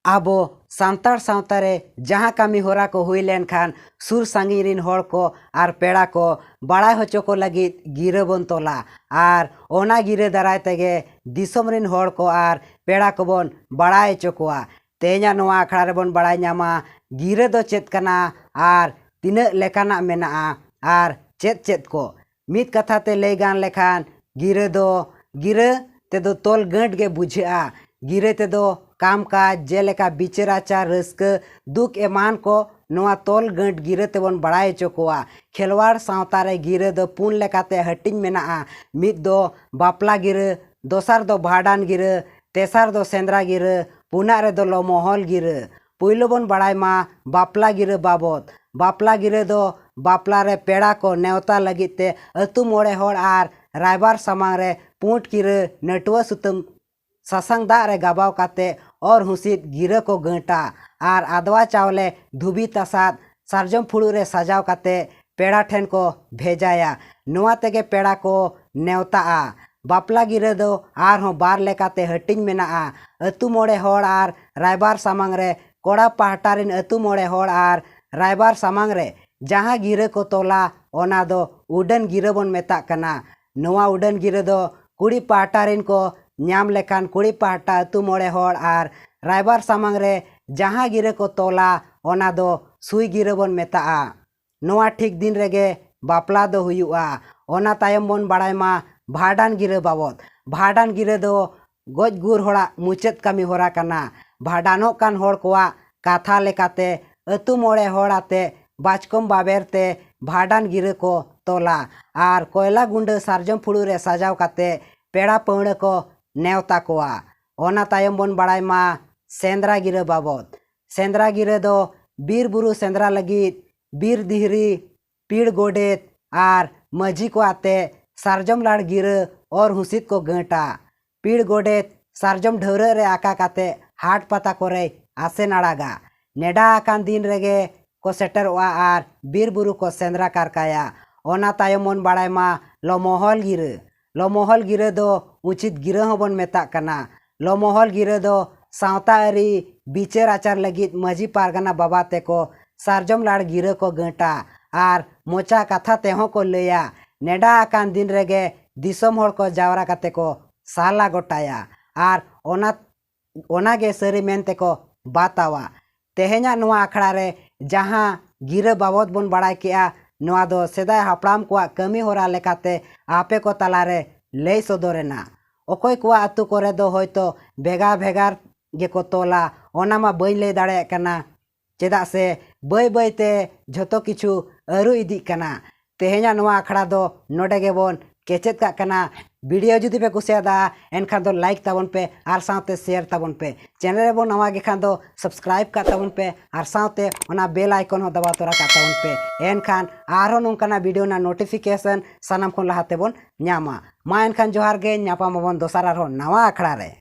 आबो सांतार सावता रे जहाँ कमी होरा को हुई लेन खान सुर सांगी रिन होड़ को आर पेड़ा को बड़ा होचो को लगी गिरे बन तोला आर ओना गिरे दाराय तेगे दिसोम रिन होड़ को आर पेड़ा को बन बड़ा चोकुआ तेजा नोआ अखड़ा रे बन बड़ा न्यामा गिरे दो चेत कना आर तिना लेकाना मेना आर चेत चेत को मित कथा ते ले गान लेखान गिरे ते दो तोल गंट गे बुझा गिरे ते दो काम काज जेलेका बिचार आचार रस्क दुख एमान को नोआ तोल गंट गिरे तेबन बड़ाय चोकोआ खेलवाड़ सावता रे गिरे दो पुन लेकाते हटिंग मेना मित दो बापला गिरे दोसार दो भाडान गिरे तेसार दो सेंद्रा गिरे पुना रे दो लोमोहल गिरे पुइलो बन बड़ाय मा बापला गिरे बाबत बापला गिरे दो बापला रे पेड़ा को नेवता लगिते अतु मोड़े होड़ आर रायबार समांग रे पूंट गिरे नटुआ सुतम ससंग दा रे गाबाव काते और हुसित गिरे को गंटा आर आदवा चावले धुबी तसाद सारजम फुड़ू रे सजाव काते पेड़ा ठेन को भेजाया नोआ तेगे पेड़ा को नेवता बापला गिरे दो आर हों बार लेकाते हटिंग मेना अतु मोड़े होड़ आर रायबार समांग रे कोड़ा पहाटारिन अतु मोड़े होड़ आर रायबार समांग रे जहाँ गिरे को तोला ओना दो उडन गिरे बन मेता कना नोआ उडन गिरे दो कुड़ी पहाटारिन को न्याम लेकान कुड़ी पहाटा अतु मोड़े होड़ आर रायबार समांग रे जहाँ गिरे को तोला ओना दो सुई गिरे बन मेता नोआ ठीक दिन रेगे बापला दो हुयुआ ओना तायम बन बड़ाय मा भाडान गिरे बाबत भाडान गिरे दो गोज गुर होड़ा मुचेत कमी होरा कना भाडानो कान होड़ कोआ काथा लेकाते अतु मोड़े होड़ाते बाचकम बाबेरते भाडान गिरे को तोला आर कोयला गुंड सारजम फुड़ू रे सजाव काते पेड़ा पौड़े को नेवता कोआ ओना तायम बन बड़ाय मा सेंद्रा गिरे बाबत सेंद्रा गिरे दो बीर बुरु सेंद्रा लगित बीर दिहरी पीड़ गोडेत आर मजी को आते सारजम लाड़ गिरे और हुसित को गंटा पीड़ गोडेत सारजम ढौरे रे आका काते हाट पता करे आसे नाड़ागा नेडा आकान दिन रेगे को सेटर वा आर बीर बुरु को सेंद्रा कारकाया ओना तायम बन बड़ाय मा लोमोहल गिरे दो उचित गिरे होबन मेता कना लोमोहल गिरे दो सावता अरी बिचार आचार लगित मजी पारगना बाबा ते को सारजम लाड़ गिरे को गंटा आर मोचा कथा तेहों को लैया नेडा आकान दिन रेगे दिसोम होड़ को जावरा काते को साला गोटाया आर ओना गे सरी मेनते को बातावा तेहेኛ नोआ अखड़ा रे जहाँ गिरे बाबत बन बड़ाय केआ नोआ दो सेदाय हापड़ाम कोआ कमी होरा लेकाते आपे को तलारे लई सदोरेना ओकोय कोआ अतु कोरे दो होयतो भेगार भेगार गे को तोला ओना मा बई लई दाड़े कना चेदा से बई बईते झतो किछु अरु इदी कना तेहेኛ नोआ अखड़ा दो नोडे गे बोन केचेत का कना वीडियो जुदी पे कुसियादा एनखान दो लाइक ताबन पे आर साथे शेयर ताबन पे चैनल रे बो नवा गे खान दो सब्सक्राइब का ताबन पे आर साथे ओना बेल आइकन हो दबा तोरा का ताबन पे एनखान आरो नोंकाना वीडियो ना नोटिफिकेशन सानाम खन लहाते बोन न्यामा मा एनखान जोहार गे न्यापा मबन दोसार आरो नवा अखड़ा रे।